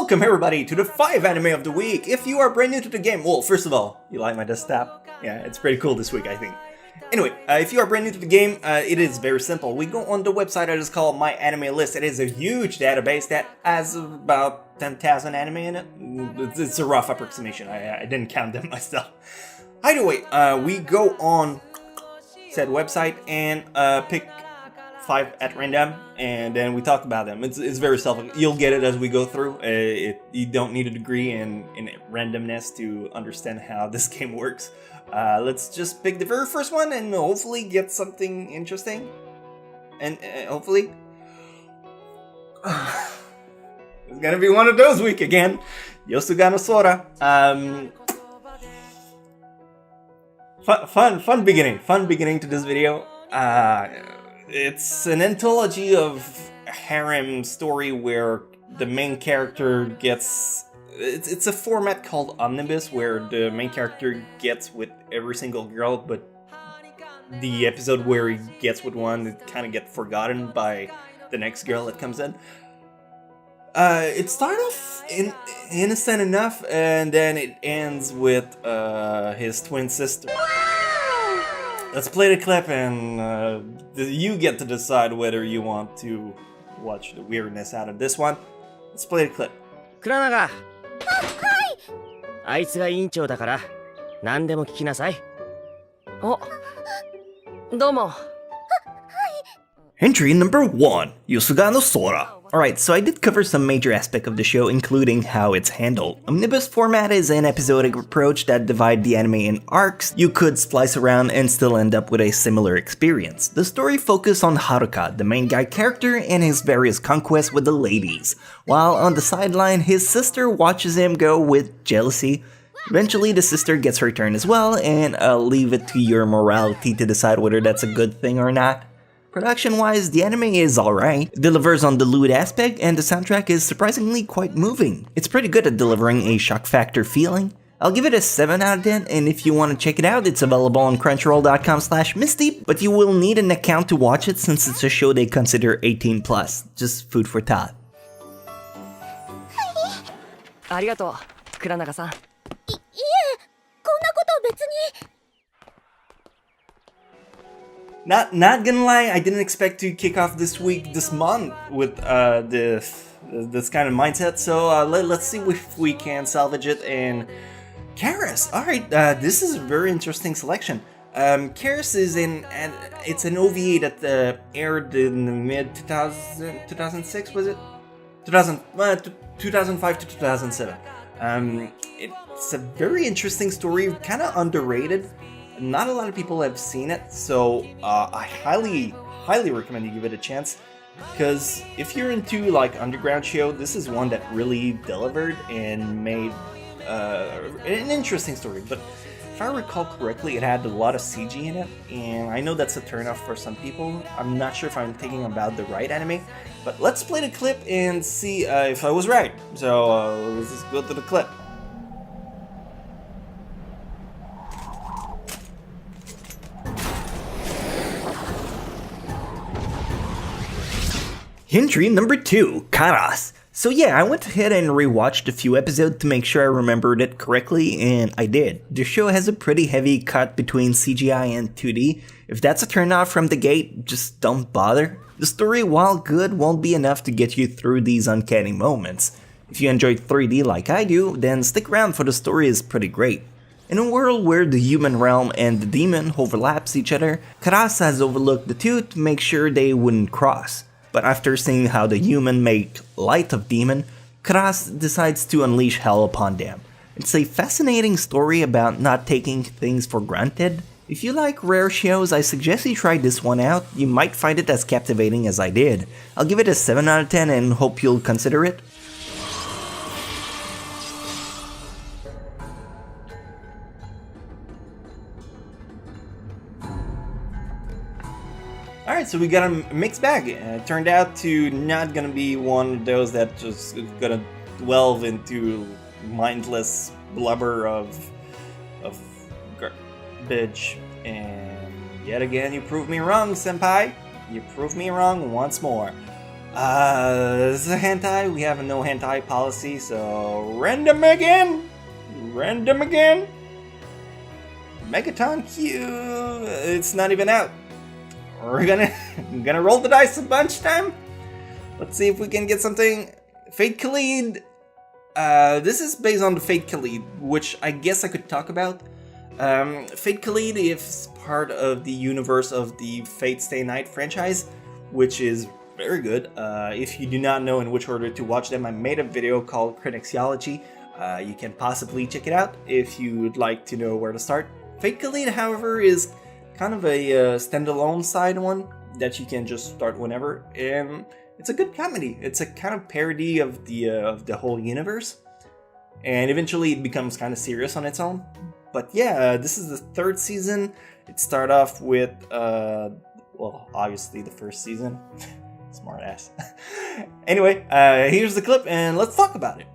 Welcome everybody to the 5 anime of the week. If you are brand new to the game, well, first of all, you like my desktop? Yeah, it's pretty cool this week, I think. Anyway, if you are brand new to the game, it is very simple. We go on the website that is called My Anime List. It is a huge database that has about 10,000 anime in it. It's a rough approximation. I didn't count them myself. Either way, we go on said website and pick 5 at random, and then we talk about them. It's very self. You'll get it as we go through. You don't need a degree in randomness to understand how this game works. Let's just pick the very first one and hopefully get something interesting. And hopefully, it's gonna be one of those week again. Yosuga no Sora. Fun beginning to this video. It's an anthology of harem story where the main character gets... It's a format called Omnibus, where the main character gets with every single girl, but the episode where he gets with one, it kind of gets forgotten by the next girl that comes in. It starts off innocent enough, and then it ends with his twin sister. Let's play the clip, and you get to decide whether you want to watch the weirdness out of this one. Let's play the clip. クラナガ。あいつが委員長だから何でも聞きなさい。お、どうも。 Entry number 1, Yosuga no Sora. Alright, so I did cover some major aspects of the show, including how it's handled. Omnibus format is an episodic approach that divides the anime in arcs. You could splice around and still end up with a similar experience. The story focuses on Haruka, the main guy character, and his various conquests with the ladies, while on the sideline, his sister watches him go with jealousy. Eventually, the sister gets her turn as well, and I'll leave it to your morality to decide whether that's a good thing or not. Production-wise, the anime is alright, delivers on the lewd aspect, and the soundtrack is surprisingly quite moving. It's pretty good at delivering a shock factor feeling. I'll give it a 7 out of 10, and if you want to check it out, it's available on crunchyroll.com/misty, but you will need an account to watch it since it's a show they consider 18+. Just food for thought. ありがとう、クラナガさん。いえ、こんなこと別に。Not gonna lie, I didn't expect to kick off this month with this kind of mindset. So let's see if we can salvage it. And Karis, all right, this is a very interesting selection. Karis is it's an OVA that aired in the mid 2006, was it? 2005 to 2007. It's a very interesting story, kind of underrated. Not a lot of people have seen it, so I highly recommend you give it a chance. Because if you're into like underground show, this is one that really delivered and made an interesting story. But if I recall correctly, it had a lot of CG in it, and I know that's a turnoff for some people. I'm not sure if I'm thinking about the right anime, but let's play the clip and see if I was right. So let's just go to the clip. Entry number 2, Karas. So yeah, I went ahead and rewatched a few episodes to make sure I remembered it correctly, and I did. The show has a pretty heavy cut between CGI and 2D. If that's a turnoff from the gate, just don't bother. The story, while good, won't be enough to get you through these uncanny moments. If you enjoyed 3D like I do, then stick around for the story is pretty great. In a world where the human realm and the demon overlaps each other, Karas has overlooked the two to make sure they wouldn't cross. But after seeing how the human make light of demon, Karas decides to unleash hell upon them. It's a fascinating story about not taking things for granted. If you like rare shows, I suggest you try this one out. You might find it as captivating as I did. I'll give it a 7 out of 10 and hope you'll consider it. Alright, so we got a mixed bag. It turned out to not gonna be one of those that just gonna delve into mindless blubber of garbage. And yet again, you proved me wrong, senpai. You proved me wrong once more. This is a hentai. We have a no hentai policy, so random again. Random again. Megaton Q. It's not even out. We're gonna roll the dice a bunch time. Let's see if we can get something. Fate Kaleid. This is based on the Fate Kaleid, which I guess I could talk about. Fate Kaleid is part of the universe of the Fate Stay Night franchise, which is very good. If you do not know in which order to watch them, I made a video called Critixiology. You can possibly check it out if you would like to know where to start. Fate Kaleid, however, is kind of a standalone side one that you can just start whenever, and it's a good comedy. It's a kind of parody of the whole universe, and eventually it becomes kind of serious on its own. But yeah, this is the 3rd season. It started off with, well, obviously the 1st season. Smart ass. Anyway, here's the clip, and let's talk about it.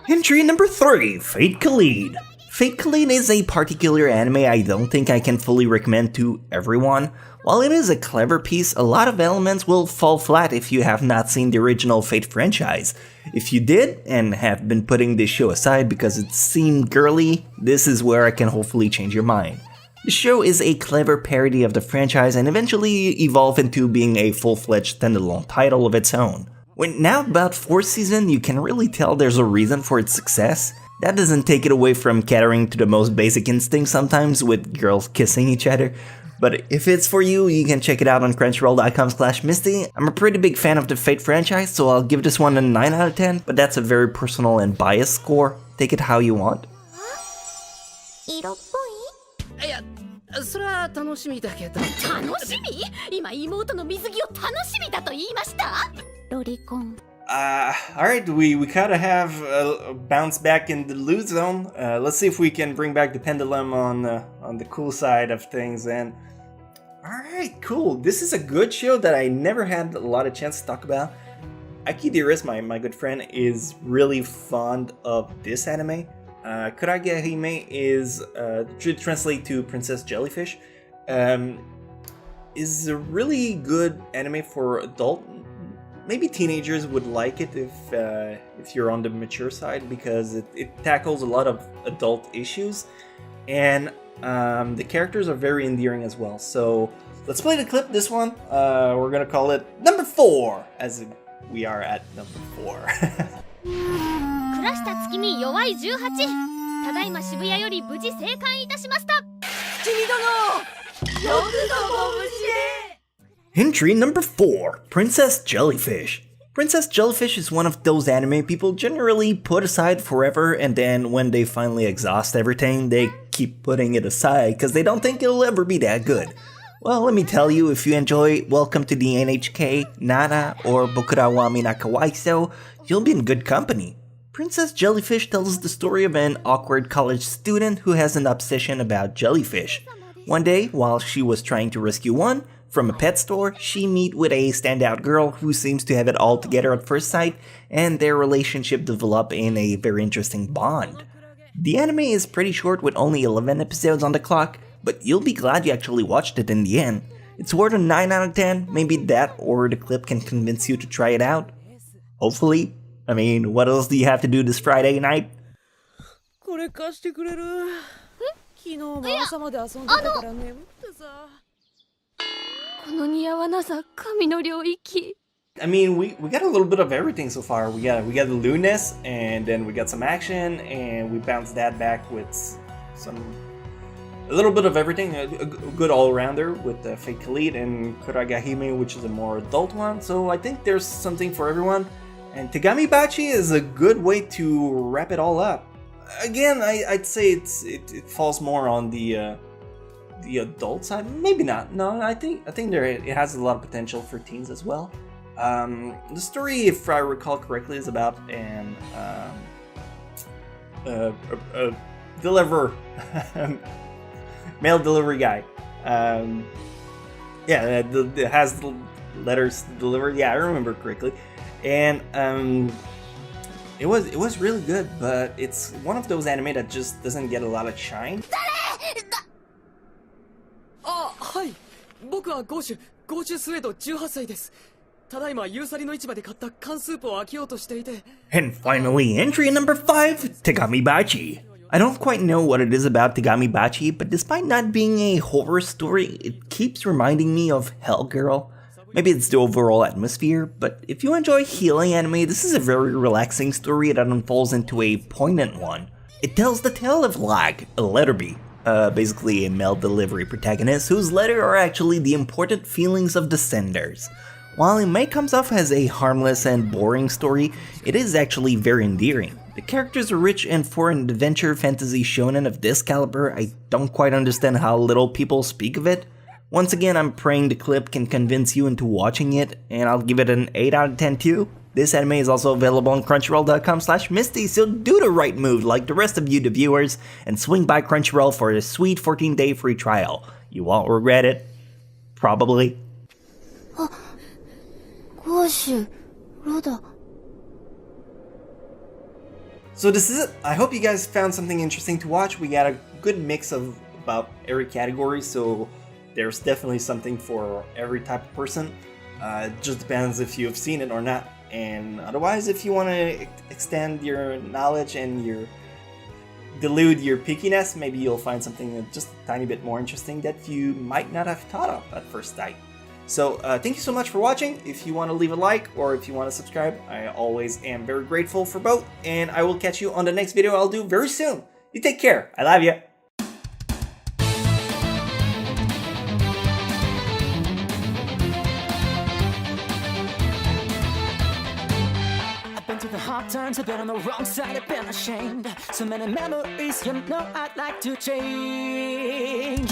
Entry number 3, Fate Kaleid. Fate Kaleid is a particular anime I don't think I can fully recommend to everyone. While it is a clever piece, a lot of elements will fall flat if you have not seen the original Fate franchise. If you did, and have been putting this show aside because it seemed girly, this is where I can hopefully change your mind. The show is a clever parody of the franchise and eventually evolved into being a full-fledged standalone title of its own. When now about 4th season, you can really tell there's a reason for its success. That doesn't take it away from catering to the most basic instincts sometimes with girls kissing each other. But if it's for you, you can check it out on crunchyroll.com/Misty. I'm a pretty big fan of the Fate franchise, so I'll give this one a 9 out of 10, but that's a very personal and biased score. Take it how you want. いや、それは楽しみだけど。楽しみ？今妹の水着を楽しみだと言いました？ロリコン。Alright, we kind of have a bounce back in the loot zone. Let's see if we can bring back the pendulum on the cool side of things. And alright, cool. This is a good show that I never had a lot of chance to talk about. Aki Dearest, my good friend, is really fond of this anime. Kurage Hime is, translate to Princess Jellyfish, is a really good anime for adult. Maybe teenagers would like it if you're on the mature side, because it tackles a lot of adult issues, and the characters are very endearing as well. So let's play the clip. This one, we're gonna call it number 4, as we are at number 4. 暮らした月に弱い18。ただいま渋谷より無事生還いたしました。君殿、よくぞご無事で。 Entry number 4, Princess Jellyfish. Princess Jellyfish is one of those anime people generally put aside forever, and then when they finally exhaust everything, they keep putting it aside because they don't think it'll ever be that good. Well, let me tell you, if you enjoy Welcome to the NHK, Nana, or Bokura wa Mina Kawaiso, you'll be in good company. Princess Jellyfish tells the story of an awkward college student who has an obsession about jellyfish. One day, while she was trying to rescue one from a pet store, she meets with a standout girl who seems to have it all together at first sight, and their relationship develops in a very interesting bond. The anime is pretty short with only 11 episodes on the clock, but you'll be glad you actually watched it in the end. It's worth a 9 out of 10, maybe that or the clip can convince you to try it out. Hopefully. I mean, what else do you have to do this Friday night? これ貸してくれる？昨日も朝まで遊んでたから眠ってさ。この似合わなさ、神の領域。 I mean, we got a little bit of everything so far. We got the lewdness, and then we got some action, and we bounced that back with a little bit of everything. A good all-rounder with Fate Kaleid and Kuragahime, which is a more adult one. So I think there's something for everyone. And Tegami Bachi is a good way to wrap it all up. Again, I'd say it falls more on the adult side. Maybe not. No, I think it has a lot of potential for teens as well. The story, if I recall correctly, is about an deliverer, mail delivery guy. It has letters delivered. Yeah, I remember correctly. And It was really good, but it's one of those anime that just doesn't get a lot of shine. あ、はい。僕はゴーシュスウェード18歳です。ただいまユーサリの市場で買った缶スープを開けようとしていて。And finally, entry number 5, Tegami Bachi. I don't quite know what it is about Tegami Bachi, but despite not being a horror story, it keeps reminding me of Hellgirl. Maybe it's the overall atmosphere, but if you enjoy healing anime, this is a very relaxing story that unfolds into a poignant one. It tells the tale of Lag, a letter B, basically a mail delivery protagonist whose letters are actually the important feelings of the senders. While it may come off as a harmless and boring story, it is actually very endearing. The characters are rich, and for an adventure fantasy shonen of this caliber, I don't quite understand how little people speak of it. Once again, I'm praying the clip can convince you into watching it, and I'll give it an 8 out of 10 too. This anime is also available on crunchyroll.com/misty, so do the right move like the rest of you the viewers, and swing by Crunchyroll for a sweet 14-day free trial. You won't regret it. Probably. So this is it. I hope you guys found something interesting to watch. We got a good mix of about every category, so there's definitely something for every type of person. It just depends if you've seen it or not. And otherwise, if you want to extend your knowledge and delude your pickiness, maybe you'll find something that's just a tiny bit more interesting that you might not have thought of at first sight. So thank you so much for watching. If you want to leave a like or if you want to subscribe, I always am very grateful for both. And I will catch you on the next video I'll do very soon. You take care. I love you. Hard times, I've been on the wrong side, I've been ashamed. So many memories, you know I'd like to change.